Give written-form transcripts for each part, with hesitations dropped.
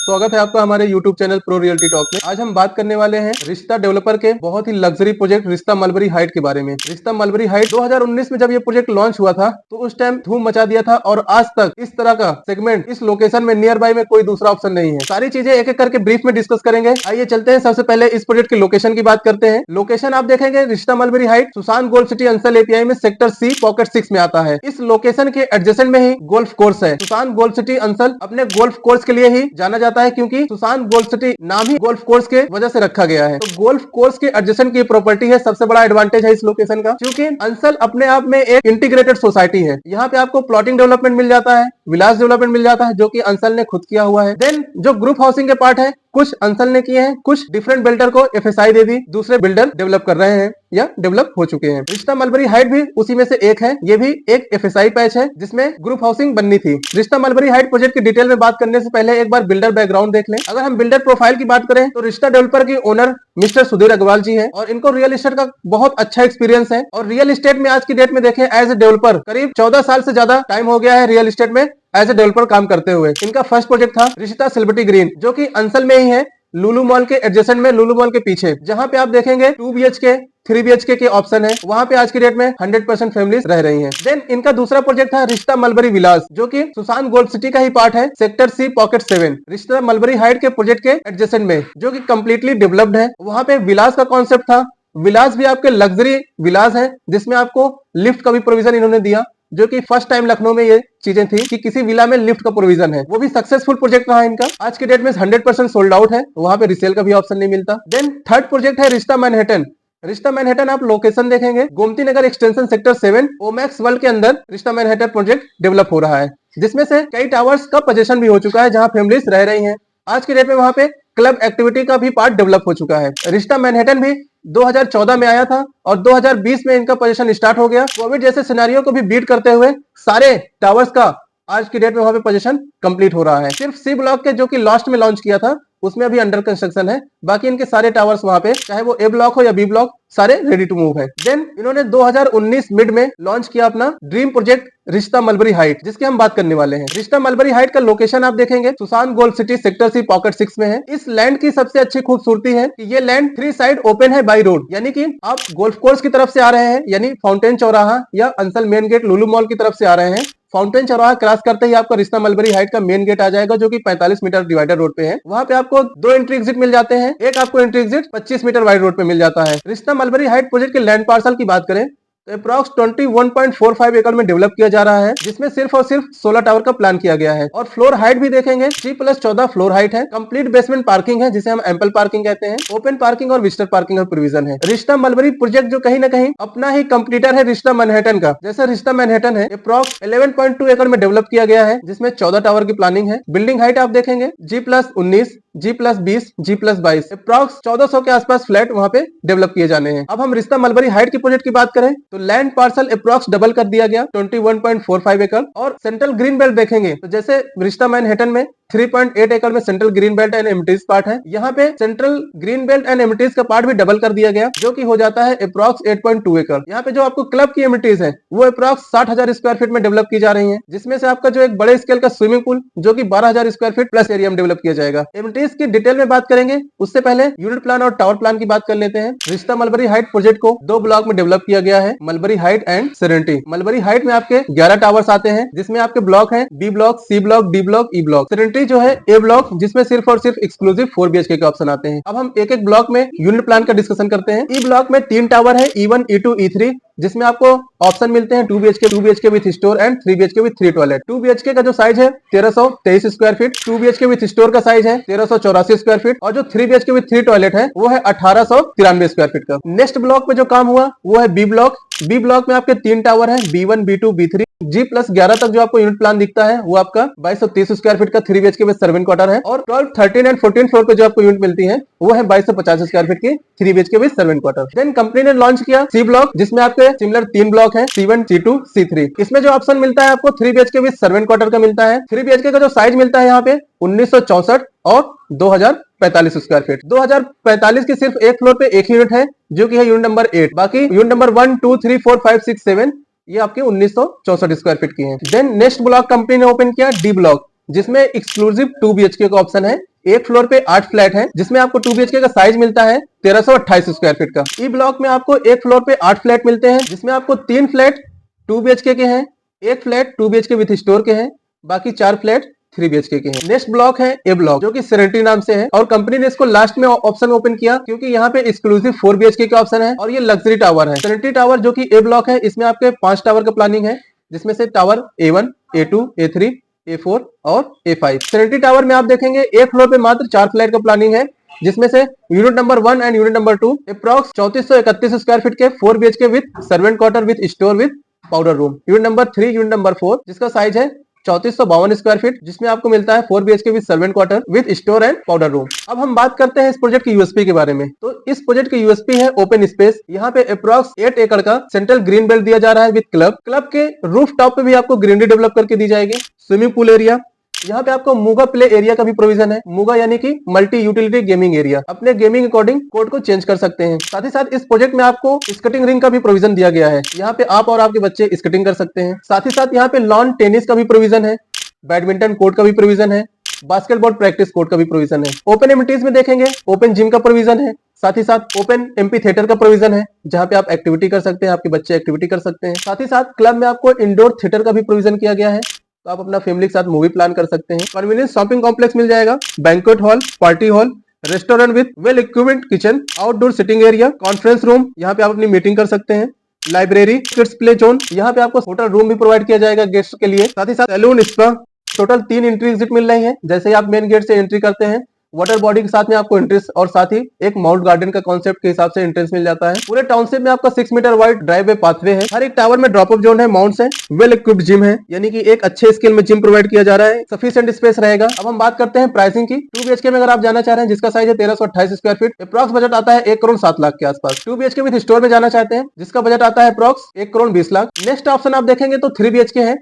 स्वागत है आपका हमारे YouTube channel pro realty talk में। आज हम बात करने वाले हैं रिश्ता डेवलपर के बहुत ही लग्जरी प्रोजेक्ट रिश्ता मलबरी हाइट के बारे में। रिश्ता मलबरी हाइट 2019 में जब ये प्रोजेक्ट लॉन्च हुआ था तो उस टाइम धूम मचा दिया था और आज तक इस तरह का सेगमेंट इस लोकेशन में नियर बाय में कोई दूसरा ऑप्शन नहीं है। सारी चीजें एक एक करके ब्रीफ में डिस्कस करेंगे। आइए चलते हैं, सबसे पहले इस प्रोजेक्ट की लोकेशन की बात करते हैं। लोकेशन आप देखेंगे रिश्ता Mulberry height Sushant golf city Ansal API में सेक्टर सी पॉकेट 6 में आता है। इस लोकेशन के एडजेसेंट में ही गोल्फ कोर्स है। सुशांत गोल्फ सिटी अंसल अपने गोल्फ कोर्स के लिए ही जाना जाता है क्योंकि सुशांत गोल्फ सिटी नाम ही गोल्फ कोर्स के वजह से रखा गया है। तो गोल्फ कोर्स के एडजेसेंट की प्रॉपर्टी है, सबसे बड़ा एडवांटेज है इस लोकेशन का, क्योंकि अंसल अपने आप में एक इंटीग्रेटेड सोसाइटी है। यहाँ पे आपको प्लॉटिंग डेवलपमेंट मिल जाता है, विलास डेवलपमेंट मिल जाता है जो कि अंसल ने खुद किया हुआ है। देन जो ग्रुप हाउसिंग के पार्ट है कुछ अंसल ने किए हैं, कुछ डिफरेंट बिल्डर को एफएसआई दे दी, दूसरे बिल्डर डेवलप कर रहे हैं या डेवलप हो चुके हैं। रिश्ता मलबरी हाइट भी उसी में से एक है। ये भी एक एफएसआई पैच है जिसमें ग्रुप हाउसिंग बननी थी। रिश्ता मलबरी हाइट प्रोजेक्ट की डिटेल में बात करने से पहले एक बार बिल्डर बैकग्राउंड देख लें। अगर हम बिल्डर प्रोफाइल की बात करें तो रिश्ता डेवलपर की ओनर मिस्टर सुधीर अग्रवाल जी है और इनको रियल एस्टेट का बहुत अच्छा एक्सपीरियंस है। और रियल एस्टेट में आज की डेट में देखें एज ए डेवलपर करीब 14 साल से ज्यादा टाइम हो गया है रियल एस्टेट में एज ए डेवलपर काम करते हुए। इनका फर्स्ट प्रोजेक्ट था रिश्ता सेलिब्रिटी ग्रीन जो कि अंसल में ही है, लुलु मॉल के एडजेसेंट में, लुलु मॉल के पीछे, जहां पे आप देखेंगे 2 BHK 3 BHK के ऑप्शन है। वहां पे आज की डेट में 100% फैमिलीज रह रही हैं। देन इनका दूसरा प्रोजेक्ट था रिश्ता मलबरी विलास जो कि सुशांत गोल्फ सिटी का ही पार्ट है, सेक्टर सी पॉकेट 7 रिश्ता मलबरी हाइट के प्रोजेक्ट के एडजेसेंट में, जो कि कंप्लीटली डेवलप्ड है। वहां पे विलास का कॉन्सेप्ट था। विलास भी आपके लग्जरी विलास है जिसमें आपको लिफ्ट का भी प्रोविजन इन्होंने दिया, जो कि फर्स्ट टाइम लखनऊ में ये चीजें थी कि किसी विला में लिफ्ट का प्रोविजन है। वो भी सक्सेसफुल प्रोजेक्ट रहा इनका। आज के डेट में 100% सोल्ड आउट है, वहां पे रिसेल का भी ऑप्शन नहीं मिलता। देन थर्ड प्रोजेक्ट है रिश्ता मैनहट्टन। रिश्ता मैनहट्टन आप लोकेशन देखेंगे Gomti Nagar extension sector 7 Omaxe world के अंदर रिश्ता मैनहट्टन प्रोजेक्ट डेवलप हो रहा है, जिसमें से कई टावर्स का पोजीशन भी हो चुका है जहां फैमिलीज रह रही हैं। आज के डेट में वहां पे क्लब एक्टिविटी का भी पार्ट डेवलप हो चुका है। रिश्ता मैनहट्टन भी 2014 में आया था और 2020 में इनका पोजीशन स्टार्ट हो गया। कोविड जैसे सिनेरियो को भी बीट करते हुए सारे टावर्स का आज की डेट में वहां पे पोजीशन कंप्लीट हो रहा है। सिर्फ सी ब्लॉक के जो कि लास्ट में लॉन्च किया था उसमें अभी अंडर कंस्ट्रक्शन है, बाकी इनके सारे टावर्स वहां पे चाहे वो ए ब्लॉक हो या बी ब्लॉक सारे रेडी टू मूव है। देन इन्होंने 2019 मिड में लॉन्च किया अपना ड्रीम प्रोजेक्ट रिश्ता मलबरी हाइट, जिसकी हम बात करने वाले हैं। रिश्ता मलबरी हाइट का लोकेशन आप देखेंगे Sushant golf city sector C pocket 6 में है। इस लैंड की सबसे अच्छी खूबसूरती है कि ये लैंड 3 साइड ओपन है बाई रोड, यानी कि आप गोल्फ कोर्स की तरफ से आ रहे हैं यानी फाउंटेन चौराहा या अंसल मेन गेट लुलु मॉल की तरफ से आ रहे हैं। फाउंटेन चौराहा क्रॉस करते ही आपका रिश्ता मलबरी हाइट का मेन गेट आ जाएगा जो कि 45 मीटर डिवाइडर रोड पे है। वहां पे आपको 2 एंट्री एग्जिट मिल जाते हैं। एक आपको entry exit 25 meter wide road पे मिल जाता है। रिश्ता मलबरी हाइट प्रोजेक्ट के लैंड पार्सल की बात करें तो अप्रॉक्स 21.45 एकड़ में डेवलप किया जा रहा है, जिसमें सिर्फ और सिर्फ 16 टावर का प्लान किया गया है। और फ्लोर हाइट भी देखेंगे 3+14 फ्लोर हाइट है। कंप्लीट बेसमेंट पार्किंग है जिसे हम एम्पल पार्किंग कहते हैं। ओपन पार्किंग और विजिटर पार्किंग का प्रोविजन है। रिश्ता मलबरी प्रोजेक्ट जो कहीं ना कहीं अपना ही कंप्लीटर है रिश्ता मैनहट्टन का। जैसे रिश्ता मैनहट्टन है अप्रॉक्स 11.2 एकड़ में डेवलप किया गया है, जिसमें 14 टावर की प्लानिंग है। बिल्डिंग हाइट आप देखेंगे G+19 G+20 G+22 अप्रॉक्स 1400 के आसपास फ्लैट वहां पे डेवलप किए जाने हैं। अब हम रिश्ता मलबरी हाइट की प्रोजेक्ट की बात करें तो लैंड पार्सल अप्रॉक्स डबल कर दिया गया 21.45 एकड़। और सेंट्रल ग्रीन बेल्ट देखेंगे तो जैसे रिश्ता मैनहट्टन में 3.8 एकड़ में central green belt and amenities part है, यहाँ पे central green belt and amenities का पार्ट भी डबल कर दिया गया जो कि हो जाता है अप्रॉक्स 8.2 एकड़। यहाँ पे जो आपको क्लब की एमिटीज है वो अप्रॉक्स 60,000 स्क्वायर फीट में डेवलप की जा रही है, जिसमें से आपका जो एक बड़े स्केल का स्विमिंग पूल जो कि 12,000 स्क्वायर फीट प्लस एरिया में डेवलप किया जाएगा। एमिटीज की डिटेल में बात करेंगे उससे पहले यूनिट प्लान और टावर प्लान की बात कर लेते हैं। रिश्ता मलबरी हाइट प्रोजेक्ट को 2 ब्लॉक में डेवलप किया गया है, mulberry height and serenity. Mulberry height में आपके 11 टावर्स आते हैं, जिसमें आपके ब्लॉक है B block, C block, D block, E block. Serenity जो है ए ब्लॉक, जिसमें सिर्फ और सिर्फ एक्सक्लूसिव 4 BHK के ऑप्शन आते हैं। अब हम एक एक ब्लॉक में यूनिट प्लान का डिस्कशन करते हैं। ई ब्लॉक में 3 टावर है E1 E2 E3, जिसमें आपको ऑप्शन मिलते हैं 2 BHK with store and 3 BHK with 3 toilet. 2 BHK का जो साइज है 1323 square feet, 2 BHK with store का साइज है 1384 स्क्वायर फीट और जो 3 BHK विथ 3 टॉयलेट है वो है 1893 स्क्वायर फीट का। नेक्स्ट ब्लॉक पे जो काम हुआ वो है बी ब्लॉक। बी ब्लॉक में आपके 3 टावर है B1 B2 B3। G+11 तक जो आपको यूनिट प्लान दिखता है वो आपका 2230 स्क्वायर फीट का 3 BHK विद सर्वेंट क्वार्टर है। और 12, 13 एंड 14 फ्लोर पे जो आपको यूनिट मिलती है वो है 2250 स्क्वायर फीट की 3 BHK with servant quarter. Then company ने लॉन्च किया सी ब्लॉक, जिसमें आपके सिमिलर 3 ब्लॉक है C1 C2 C3। इसमें जो ऑप्शन मिलता है आपको 3 BHK विद सर्वेंट क्वार्टर का मिलता है। 3 BHK का जो साइज मिलता है यहाँ पे 1964 और 2045 स्क्वायर फीट। 2045 की सिर्फ एक फ्लोर पे एक यूनिट है जो कि है यूनिट नंबर 8। बाकी यूनिट नंबर 1 2 3 4 5 6 7 ये आपके 1964 स्क्वायर फीट की हैं। देन नेक्स्ट ब्लॉक कंपनी ने ओपन किया डी ब्लॉक, जिसमें एक्सक्लूसिव 2 BHK का ऑप्शन है एक फ्लोर पे 8 फ्लैट है, जिसमें आपको 2 BHK का साइज मिलता है 1328 स्क्वायर फीट का। ई ब्लॉक में आपको एक फ्लोर पे 8 फ्लैट मिलते हैं, जिसमें आपको 3 फ्लैट 2 BHK के हैं, एक फ्लैट 2 BHK विथ स्टोर के हैं, बाकी 4 फ्लैट 3 BHK के हैं। नेक्स्ट ब्लॉक है ए ब्लॉक, जो कि सेरेनिटी नाम से है, और कंपनी ने इसको लास्ट में ऑप्शन ओपन किया क्योंकि यहाँ पे एक्सक्लूसिव 4 BHK का ऑप्शन है और ये लग्जरी टावर है। सेरेनिटी टावर जो कि ए ब्लॉक है, इसमें आपके 5 टावर का प्लानिंग है, जिसमें से tower A1, A2, A3, A4 और A5। सेरेनिटी टावर में आप देखेंगे एक फ्लोर पे मात्र 4 फ्लैट का प्लानिंग है, जिसमें से unit number 1 and unit number 2 approx 3431 square feet के 4 BHK with servant quarter with store with powder room. Unit number 3, unit number 4 जिसका साइज है 3452 स्क्वायर फीट, जिसमें आपको मिलता है 4 BHK with servant quarter with store and powder room. अब हम बात करते हैं इस प्रोजेक्ट की यूएसपी के बारे में। तो इस प्रोजेक्ट की यूएसपी है ओपन स्पेस। यहाँ पे अप्रॉक्स 8 एकड़ का सेंट्रल ग्रीन बेल्ट दिया जा रहा है विद क्लब के रूफ टॉप पे भी आपको ग्रीनरी डेवलप करके दी जाएगी। स्विमिंग पूल एरिया, यहाँ पे आपको मूगा प्ले एरिया का भी प्रोविजन है। मूगा यानी कि मल्टी यूटिलिटी गेमिंग एरिया, अपने गेमिंग अकॉर्डिंग कोड को चेंज कर सकते हैं। साथ ही साथ इस प्रोजेक्ट में आपको स्केटिंग रिंग का भी प्रोविजन दिया गया है, यहाँ पे आप और आपके बच्चे स्केटिंग कर सकते हैं। साथ ही साथ यहाँ पे लॉन टेनिस का भी प्रोविजन है, बैडमिंटन कोर्ट का भी प्रोविजन है, बास्केटबॉल प्रैक्टिस कोर्ट का भी प्रोविजन है। ओपन एमिनिटीज में देखेंगे ओपन जिम का प्रोविजन है, साथ ही साथ ओपन एमपी थिएटर का प्रोविजन है, जहां पे आप एक्टिविटी कर सकते हैं, आपके बच्चे एक्टिविटी कर सकते हैं। साथ ही साथ क्लब में आपको इंडोर थिएटर का भी प्रोविजन किया गया है, तो आप अपना फैमिली के साथ मूवी प्लान कर सकते हैं। कन्वीनियंस शॉपिंग कॉम्प्लेक्स मिल जाएगा, banquet hall, party hall, restaurant with well equipment kitchen, outdoor sitting area, conference room, यहाँ पे आप अपनी मीटिंग कर सकते हैं। लाइब्रेरी, किड्स प्ले जोन, यहाँ पे आपको होटल रूम भी प्रोवाइड किया जाएगा गेस्ट के लिए। साथ ही साथ salon, spa, total 3 entry exit मिल रही है। जैसे ही आप मेन गेट से एंट्री करते हैं, वाटर बॉडी के साथ में आपको एंट्रेंस और साथ ही एक माउंट गार्डन का कॉन्सेप्ट के हिसाब से एंट्रेंस मिल जाता है। पूरे टाउनशिप में आपका 6 मीटर वाइड ड्राइववे पाथवे है। हर एक टावर में ड्रॉप अप जोन है, माउंट्स है, वेल इक्विप्ड जिम है, यानी कि एक अच्छे स्केल में जिम प्रोवाइड किया जा रहा है, सफिशिएंट स्पेस रहेगा। अब हम बात करते हैं प्राइसिंग की। 2 BHK में अगर आप जाना चाह रहे हैं, जिसका साइज है 1328 स्क्वायर फीट, अप्रॉक्स बजट आता है 1 करोड़ 7 लाख के आसपास। 2 BHK विद स्टोर में जाना चाहते हैं, जिसका बजट आता है approx 1 crore 20 lakh. Next option आप देखेंगे तो 3 BHK है,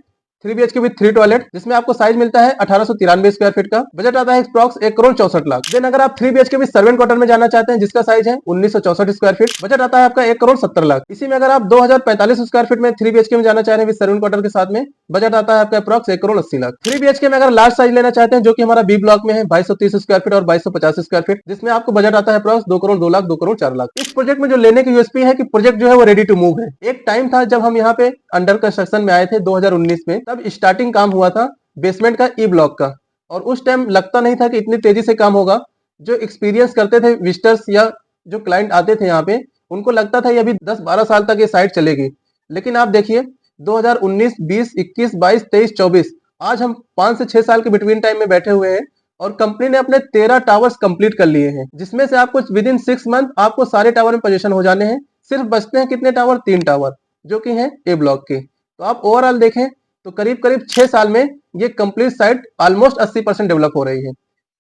3 BHK विद 3 टॉयलेट, जिसमें आपको साइज मिलता है 1893 स्क्वायर फीट का, बजट आता है अप्रॉक्स 1 करोड़ 64 लाख। देन अगर आप 3 BHK विद सर्वेंट क्वार्टर में जाना चाहते हैं, जिसका साइज है 1964 स्क्वायर फीट, बजट आता है आपका 1 करोड़ 70 लाख। इसी में अगर आप 2045 स्क्वायर फीट में 3 BHK में जाना चाह रहे हैं विद सर्वेंट क्वार्टर के साथ में, बजट आता है आपका अप्रॉक्स 1 करोड़ 80 लाख। 3 BHK में अगर लार्ज साइज लेना चाहते हैं, जो कि हमारा बी ब्लॉक में है 2230 स्क्वायर फीट और 2250 स्क्वायर फीट, जिसमें आपको बजट आता है अप्रॉक्स 2 करोड़ 2 लाख 2 करोड़ 4 लाख। इस प्रोजेक्ट में जो लेने की यूएसपी है कि प्रोजेक्ट जो है वो रेडी टू मूव है। एक टाइम था जब हम यहाँ पे अंडर कंस्ट्रक्शन में आए थे 2019 में, तब स्टार्टिंग काम हुआ था बेसमेंट का ई ब्लॉक का, और उस टाइम लगता नहीं था कि इतनी तेजी से काम होगा। जो एक्सपीरियंस करते थे विजिटर्स या जो क्लाइंट आते थे यहाँ पे, उनको लगता था ये अभी 10-12 साल तक ये साइट चलेगी। लेकिन आप देखिए 2019, 20, 21, 22, 23, 24, आज हम 5 से 6 साल के बिटवीन टाइम में बैठे हुए हैं और कंपनी ने अपने 13 टावर्स कंप्लीट कर लिए हैं, जिसमें से आपको विद इन 6 मंथ आपको सारे टावर में पोजीशन हो जाने हैं। सिर्फ बचते हैं कितने टावर? 3 टावर, जो कि हैं ए ब्लॉक के। तो आप ओवरऑल देखें तो करीब करीब 6 साल में ये कंप्लीट साइट ऑलमोस्ट 80% डेवलप हो रही है।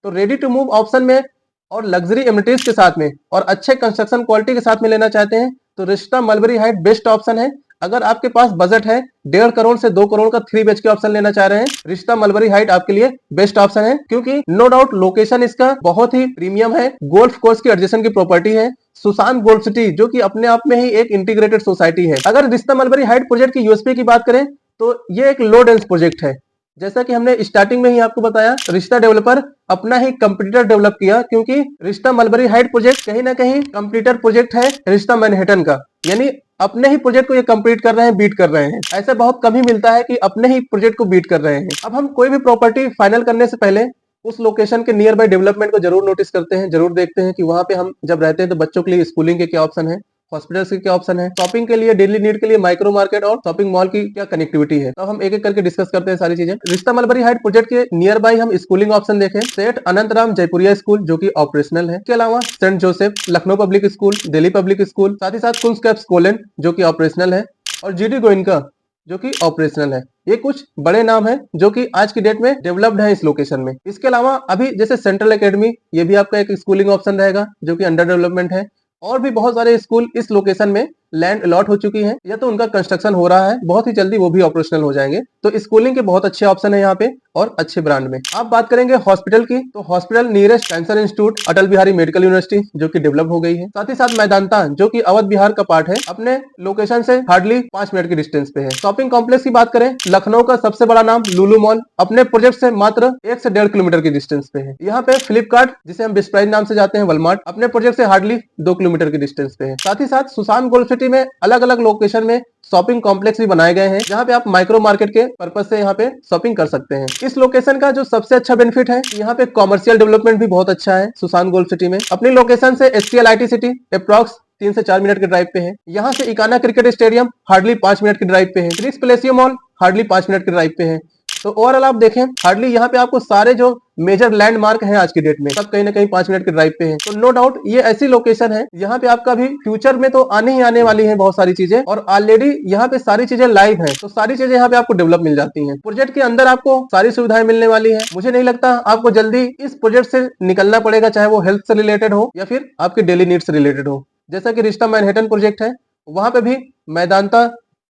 तो रेडी टू मूव ऑप्शन में और लग्जरी एमिनिटीज के साथ में और अच्छे कंस्ट्रक्शन क्वालिटी के साथ में लेना चाहते हैं तो रिश्ता मलबरी हाइट बेस्ट ऑप्शन है। अगर आपके पास बजट है 1.5 करोड़ से 2 करोड़ का 3 BHK ऑप्शन लेना चाह रहे हैं, रिश्ता मलबरी हाइट आपके लिए बेस्ट ऑप्शन है, क्योंकि नो डाउट लोकेशन इसका बहुत ही प्रीमियम है। गोल्फ कोर्स की एडजेसेंट की प्रॉपर्टी है, सुशांत गोल्फ सिटी, जो कि अपने आप में ही एक इंटीग्रेटेड सोसाइटी है। अगर रिश्ता मलबरी हाइट प्रोजेक्ट की यूएसपी की बात करें तो ये एक लो डेंस प्रोजेक्ट है। जैसा कि हमने स्टार्टिंग में ही आपको बताया, रिश्ता डेवलपर अपना ही कंप्यूटर डेवलप किया, क्योंकि रिश्ता मलबरी हाइट प्रोजेक्ट कहीं ना कहीं कंप्यूटर प्रोजेक्ट है रिश्ता मैनहट्टन का, यानी अपने ही प्रोजेक्ट को ये कंप्लीट कर रहे हैं, बीट कर रहे हैं। ऐसा बहुत कम ही मिलता है कि अपने ही प्रोजेक्ट को बीट कर रहे हैं। अब हम कोई भी प्रॉपर्टी फाइनल करने से पहले उस लोकेशन के नियर बाय डेवलपमेंट को जरूर नोटिस करते हैं, जरूर देखते हैं कि वहां पे हम जब रहते हैं तो बच्चों के लिए स्कूलिंग के क्या ऑप्शन है, हॉस्पिटल्स के क्या ऑप्शन है, शॉपिंग के लिए डेली नीड के लिए माइक्रो मार्केट और शॉपिंग मॉल की क्या कनेक्टिविटी है। तो हम एक एक करके डिस्कस करते हैं सारी चीजें। रिश्ता मलबरी हाइट प्रोजेक्ट के नियर बाय हम स्कूलिंग ऑप्शन देखें, सेठ अनंतराम जयपुरिया स्कूल जो कि ऑपरेशनल है, इसके अलावा saint Joseph Lucknow public school, Delhi public school, साथ ही साथ कुंस कैप्स कोलन जो कि ऑपरेशनल है, और जीडी गोइनका जो कि ऑपरेशनल है। ये कुछ बड़े नाम हैं जो कि आज की डेट में डेवलप्ड है इस लोकेशन में। इसके अलावा अभी जैसे सेंट्रल एकेडमी, ये भी आपका एक स्कूलिंग ऑप्शन रहेगा जो कि अंडर डेवलपमेंट है, और भी बहुत सारे स्कूल इस लोकेशन में लैंड अलॉट हो चुकी है या तो उनका कंस्ट्रक्शन हो रहा है, बहुत ही जल्दी वो भी ऑपरेशनल हो जाएंगे। तो स्कूलिंग के बहुत अच्छे ऑप्शन है यहाँ पे और अच्छे ब्रांड में। आप बात करेंगे हॉस्पिटल की, तो hospital nearest cancer institute Atal Bihari medical university जो कि डेवलप हो गई है। साथ ही साथ मैदानता जो कि अवध बिहार का पार्ट है, अपने लोकेशन से हार्डली 5 मिनट की डिस्टेंस पे है। शॉपिंग कॉम्प्लेक्स की बात करें, लखनऊ का सबसे बड़ा नाम लुलु मॉल अपने प्रोजेक्ट से मात्र 1 से 1.5 किलोमीटर की डिस्टेंस पे है। यहाँ पे फ्लिपकार्ट जिसे हम बेस्ट प्राइस नाम से जाते हैं वॉलमार्ट अपने प्रोजेक्ट से हार्डली 2 किलोमीटर की डिस्टेंस पे है। साथ ही साथ सुशांत गोल्ड सिटी में अलग अलग लोकेशन में शॉपिंग कॉम्प्लेक्स भी बनाए गए हैं, जहाँ पे आप माइक्रो मार्केट के पर्पज से यहाँ पे शॉपिंग कर सकते हैं। इस लोकेशन का जो सबसे अच्छा बेनिफिट है, यहाँ पे कॉमर्शियल डेवलपमेंट भी बहुत अच्छा है। सुशांत गोल्ड सिटी में अपनी लोकेशन से एचसीएल आईटी सिटी अप्रॉक्स 3 से 4 मिनट के ड्राइव पे है। यहाँ से Ekana cricket stadium hardly 5 minute के ड्राइव पे है। क्रिस प्लेसियो मॉल हार्डली 5 मिनट के ड्राइव पे है। तो ओवरऑल आप देखें, हार्डली यहाँ पे आपको सारे जो मेजर लैंडमार्क हैं आज की डेट में सब कहीं ना कहीं 5 मिनट के ड्राइव पे है। तो नो डाउट ये ऐसी लोकेशन है यहाँ पे आपका भी फ्यूचर में तो आने ही आने वाली है बहुत सारी चीजें, और ऑलरेडी यहाँ पे सारी चीजें लाइव है। तो सारी चीजें यहाँ पे आपको डेवलप मिल जाती है। प्रोजेक्ट के अंदर आपको सारी सुविधाएं मिलने वाली है। मुझे नहीं लगता आपको जल्दी इस प्रोजेक्ट से निकलना पड़ेगा, चाहे वो हेल्थ से रिलेटेड हो या फिर आपके डेली नीड्स से रिलेटेड हो। जैसा कि रिश्ता मैनहट्टन प्रोजेक्ट है, वहां पे भी मैदानता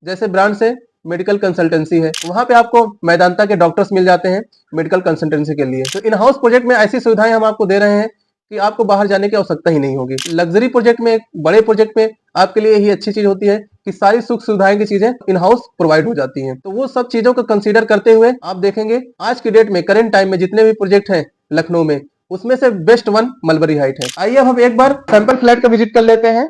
जैसे ब्रांड से मेडिकल कंसल्टेंसी है, वहां पे आपको मैदानता के डॉक्टर्स मिल जाते हैं मेडिकल कंसल्टेंसी के लिए। तो इन हाउस प्रोजेक्ट में ऐसी सुविधाएं हम आपको दे रहे हैं कि आपको बाहर जाने की आवश्यकता ही नहीं होगी। लग्जरी प्रोजेक्ट में, एक बड़े प्रोजेक्ट में आपके लिए यही अच्छी चीज होती है कि सारी सुख सुविधाएं की चीजें इन हाउस प्रोवाइड हो जाती हैं। तो वो सब चीजों को कंसीडर करते हुए आप देखेंगे आज की डेट में, करंट टाइम में जितने भी प्रोजेक्ट हैं लखनऊ में, उसमें से बेस्ट वन मलबरी हाइट है। आइए अब हम एक बार सैंपल फ्लैट का विजिट कर लेते हैं।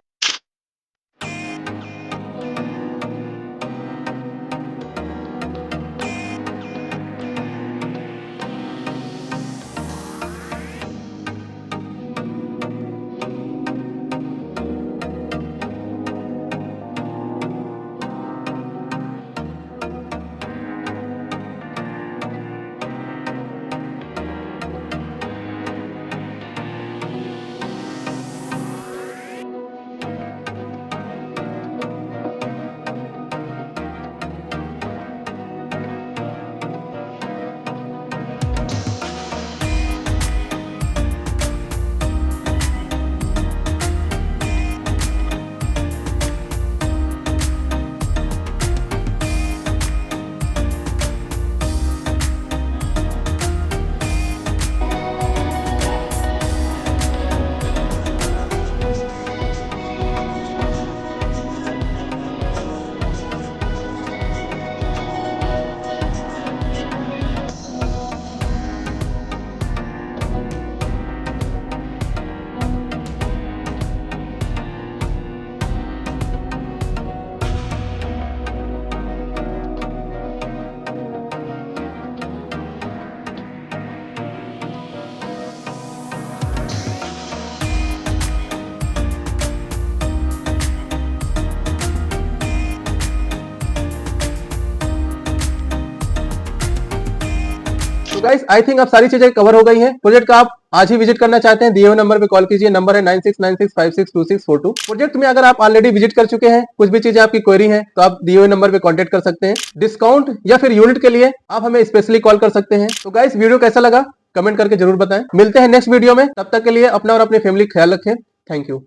तो गाइस आई थिंक अब सारी चीजें कवर हो गई हैं। प्रोजेक्ट का आप आज ही विजिट करना चाहते हैं, दिए हुए नंबर पे कॉल कीजिए। नंबर है 9696562642। प्रोजेक्ट में अगर आप ऑलरेडी विजिट कर चुके हैं, कुछ भी चीजें आपकी क्वेरी है, तो आप दिए हुए नंबर पे कांटेक्ट कर सकते हैं। डिस्काउंट या फिर यूनिट के लिए आप हमें स्पेशली कॉल कर सकते हैं। तो गाइस वीडियो कैसा लगा कमेंट करके जरूर बताएं। मिलते हैं नेक्स्ट वीडियो में, तब तक के लिए अपना और अपनी फैमिली ख्याल रखें। Thank you.